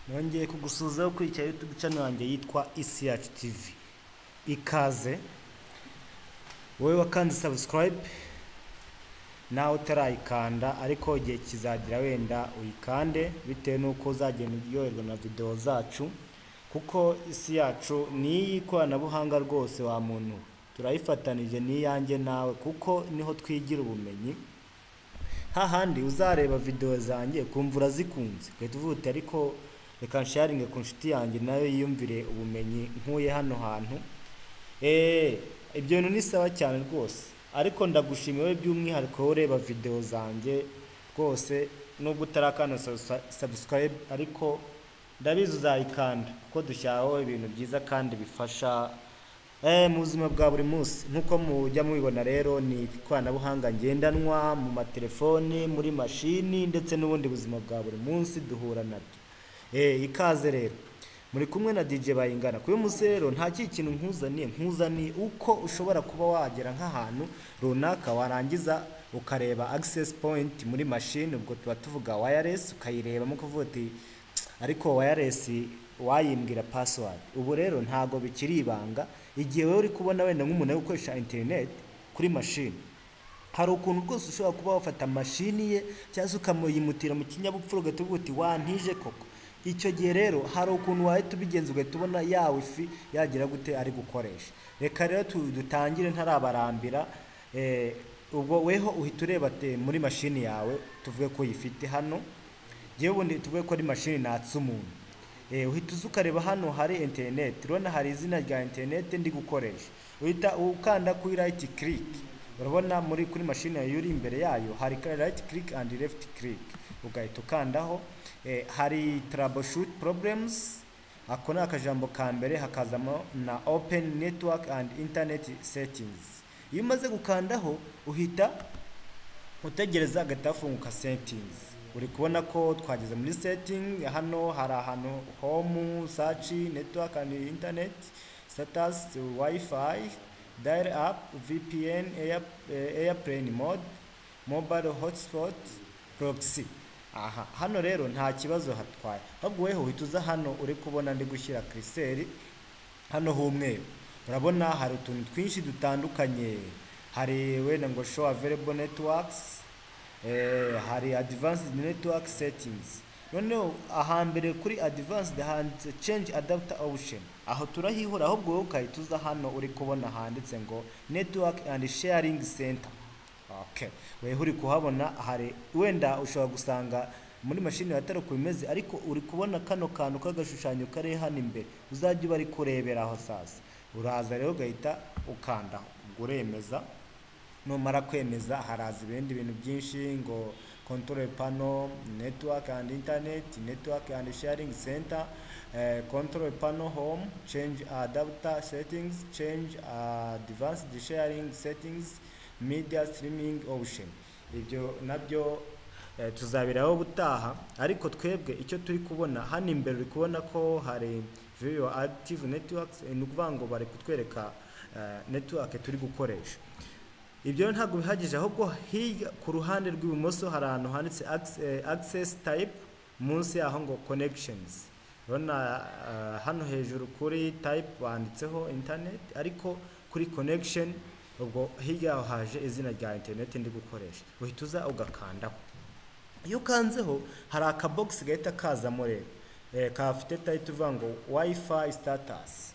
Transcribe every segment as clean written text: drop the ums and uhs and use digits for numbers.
nongeye kugusuhuzaho kuri icya YouTube channel yanjye yitwa Isi Yacu TV. Ikaze wowe wakanze subscribe nawe utarayikanda, ariko igihe kizagira wenda uyikande bitewe nuko uzagenda uryoherwa na video zacu, kuko isi yacu ni ikoranabuhanga rwose wa muntu. Turayifatanije n'iyanjye nawe, kuko niho twigira ubumenyi. Hahandi uzareba video zanjye kumva urazikunze, ugahita uvuga uti ariko reka sharinge ku nshuti yanjye nayo yiyumvire ubumenyi nkuye hano hantu. Ibyo bintu ni sawa cyane rwose, ariko ndagushimiye wowe by'umwihariko ureba video zanjye rwose, nubwo utarakanda subscribe ariko ndabizi uzayikanda, kuko dushyiraho ibintu byiza kandi bifasha mu buzima bwa buri munsi. Nkuko mujya mubibona rero, ni ikoranabuhanga ngendanwa mu matelefoni, muri mashini, ndetse n'ubundi buzima bwa buri munsi duhura nabyo. Ikaze rero, muri kumwe na DJ Bayingana. Kuyo munsi rero nta kintu nkuzaniye uko ushobora kuba wagera nk'ahantu runaka, warangiza ukareba access point muri machine, ubwo tuba tuvuga wireless, ukayirebamo kuvuga ati ariko wireless wayimbwira password. Ubu rero ntago bikiri ibanga, igihe wewe uri kubona wenda nk'umuntu ari gukoresha internet kuri machine, hari ukuntu rwose ushobora kuba wafata machine ye cyangwa ukamuyimutira mu kinyabupfura, ugatuvuga uti wantije koko. Icyo gihe rero hari ukuntu wahita ubigenza ugahita ubona ya wifi yagira gute ari gukoresha. Reka rero dutangire ntarabarambira. Ubwo weho uhita ureba muri machine yawe, tuvuge ko uyifite hano, jewe ubundi tuvuge ko ari machine natse umuntu. Uhita ukareba hano hari internet, urabona hari izina rya internet ndi gukoresha, uhita ukanda kuri right click. Urabona kuri machine yawe uri imbere yayo hari right click and left click, ugahita ukandaho. Hari troubleshoot problems, ako ni akajambo ka mbere, hakazamo na open network and internet settings. Iyo umaze gukandaho uhita utegereza agatafunguka settings. Uri kubona ko twageze muri setting. Hano hari ahantu home, search, network and internet, status, wifi, dial up, VPN, airplane mode, mobile hotspot, proxy. Hano rero nta kibazo hatwaye, ahubwo weho uhita uza hano. Uri kubona ndi gushyira cursor hano h'umweru, urabona hari utuntu twinshi dutandukanye. Hari wenda ngo show available networks, hari advanced network settings. Noneho ahambere kuri advanced handitse change adapter option, aho turahihura. Ahubwo wowe ukahita uza hano, uri kubona handitse ngo network and sharing center. Weho uri kuhabona hari wenda ushobora gusanga muri machine atari uko bimeze, ariko uri kubona kano kantu k'agashushanyo kare hano imbere, uzajya bari kureberaho. Sasa uraza rero ugahita ukandaho, uremeza. Numara kwemeza haraza ibindi bintu byinshi ngo control panel, network and internet, network and sharing center, control panel home, change adapter settings, change advanced sharing settings, media streaming option. Ibyo nabyo tuzabiraho butaha, ariko twebwe icyo turi kubona hano imbere, uri kubona ko hari view active networks, ni ukuvuga ngo bari kutwereka network turi gukoresha. Ibyo ntabwo bihagije, ahubwo hirya ku ruhande rw'ibumoso hari ahantu handitse access type, munsi yaho ngo connections. Urabona hano hejuru kuri type banditseho internet, ariko kuri connection ubwo hirya yaho haje izina rya internet ndi gukoresha. Uhita uza ugakandaho. Iyo ukanzeho hari aka box gahita kazamo rero, kafite title uvuga ngo wifi status.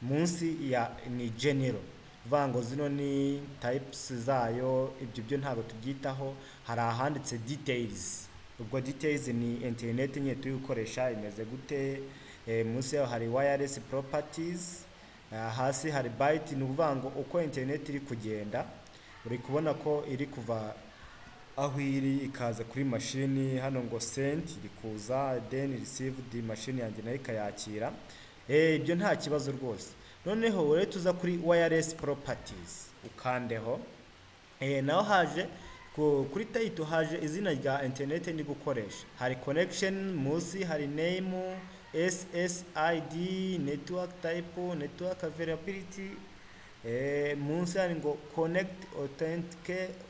Munsi ya ni general, uvuga ngo zino ni types zayo. Ibyo byo ntabwo tubyitaho. Hari ahanditse details, ubwo details ni internet nye turi gukoresha imeze gute. Munsi yaho hari wireless properties, hasi hari byte, ni ukuvuga ngo uko internet iri kugenda. Uri kubona ko iri kuva aho iri ikaza kuri machine hano ngo sent, iri kuza then received, machine yanjye nayo ikayakira. Ibyo nta kibazo rwose. Noneho ure tuza kuri wireless properties, ukandeho. Naho haje kuri title haje izina rya internet ndi gukoresha. Hari connection, munsi hari name, SSID, network type, network availability. Munsi hari ngo connect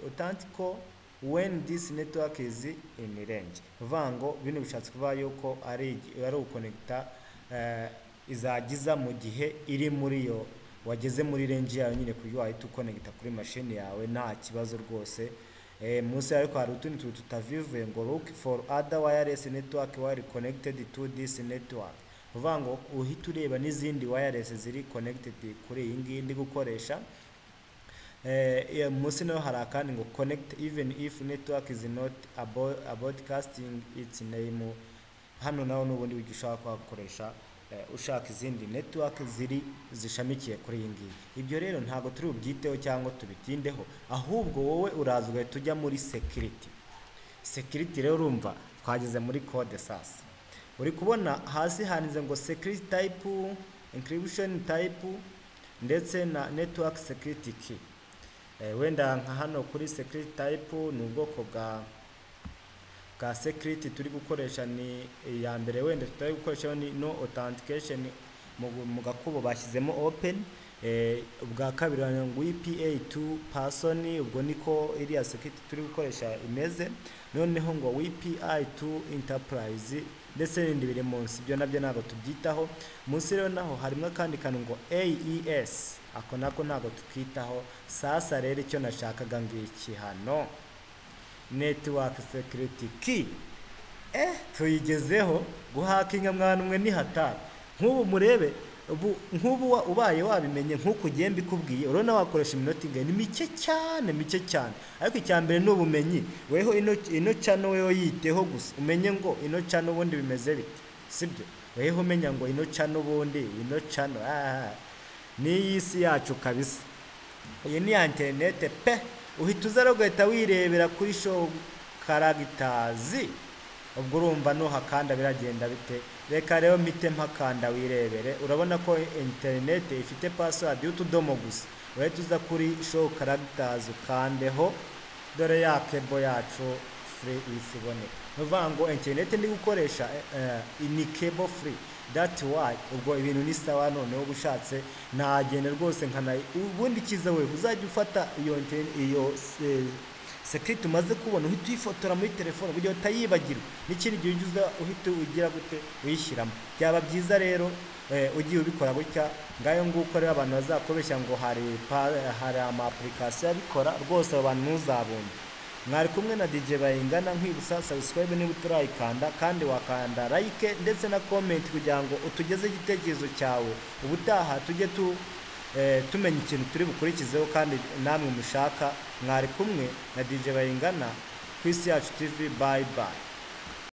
authentico when this network is in range. Uvuga ngo bino bishatse kuvuga yuko ari ukonekta izagiza mu gihe iri muri yo wageze muri range yawe nyine kuyo wahita ukonekta kuri machine yawe nta kibazo rwose. Munsi ariko hari utundi tutavivuye ngo look for other wireless network while connected to this network. Uvuga ngo uhita ureba n'izindi wireless ziri connected kuri iyi ngiyi ndi gukoresha. Munsi naho hari akandi ngo connect even if network is not about casting its name. Hano naho n'ubundi ushaka gukoresha ushaka izindi network zishamikiye kuri iyi ngiyi. Ibyo rero ntago turi ubyiteho cyangwa tubitindeho, ahubwo wowe uraza ugahita ujya muri security rero urumva twageze muri code sasa. Uri kubona hasi handitse ngo security type, encryption type ndetse na network security key. Wenda nka hano kuri security type ni ubwoko bwa security turi gukoresha ni ya mbere, wenda tutari gukoresha ni no authentication mu gakubo bashyizemo open. Ubwa kabiri ngo WPA to person, ubwo niko iriya security turi gukoresha imeze. Noneho ngo WPA to enterprise ndetse n'ibindi biri munsi, ibyo nabyo ntabwo tubyitaho. Munsi rero naho harimo kandi kantu ngo AES, ako nako ntabwo tukitaho. Sasa rero icyo nashakaga ngiki hano network security key tuyigezeho. Guhakinga mwana umwe ni hatari. Nk'ubu murebe nk'ubu ubaye wabimenye nk'uko ugiye mbikubwiye, urabona wakoresha iminota ingana ni mike cyane. Ariko icyambere n'ubumenyi, weho ino channel weho yiteho gusa umenye ngo ino channel ubundi bimeze bite, sibyo? Weho umenya ngo ino channel ubundi ino channel ni isi yacu kabisa. Iyi ni internet pe, uhita uza rogahita wirebera kuri show characters. Ubwo urumva no hakanda biragenda bite. Reka rero mite mpakanda wirebere. Urabona ko internet ifite password y'utudomo gusa. Uhita uza kuri show characters ukandeho, dore ya cable yacu free isibone. Nuvuga ngo internet ndi gukoresha ni cable free. That's why ubwo ibintu ni sawa. None ubushatse nagenda rwose nkana ubundi kiza we uzajya ufata iyo security umaze kubona uhita uyifotora muri telefone kugira utayibagirwa n'ikindi gihe ujuza uhita ugira gute uyishyiramo. Byaba byiza rero ugiye ubikora gutya. Ngayo nguko rero abantu bazakobeshya ngo hari ama application abikora rwose, abantu ntuzabumve. Mwari kumwe na DJ Bayingana, nkwibutsa subscribe niba utarayikanda, kandi wakanda like ndetse na comment kugira ngo utugeze igitekerezo cyawe. Ubutaha tujye tumenya ikintu turi bukurikizeho kandi namwe mushaka. Mwari kumwe na DJ Bayingana ku Isi Yacu TV. Bye bye.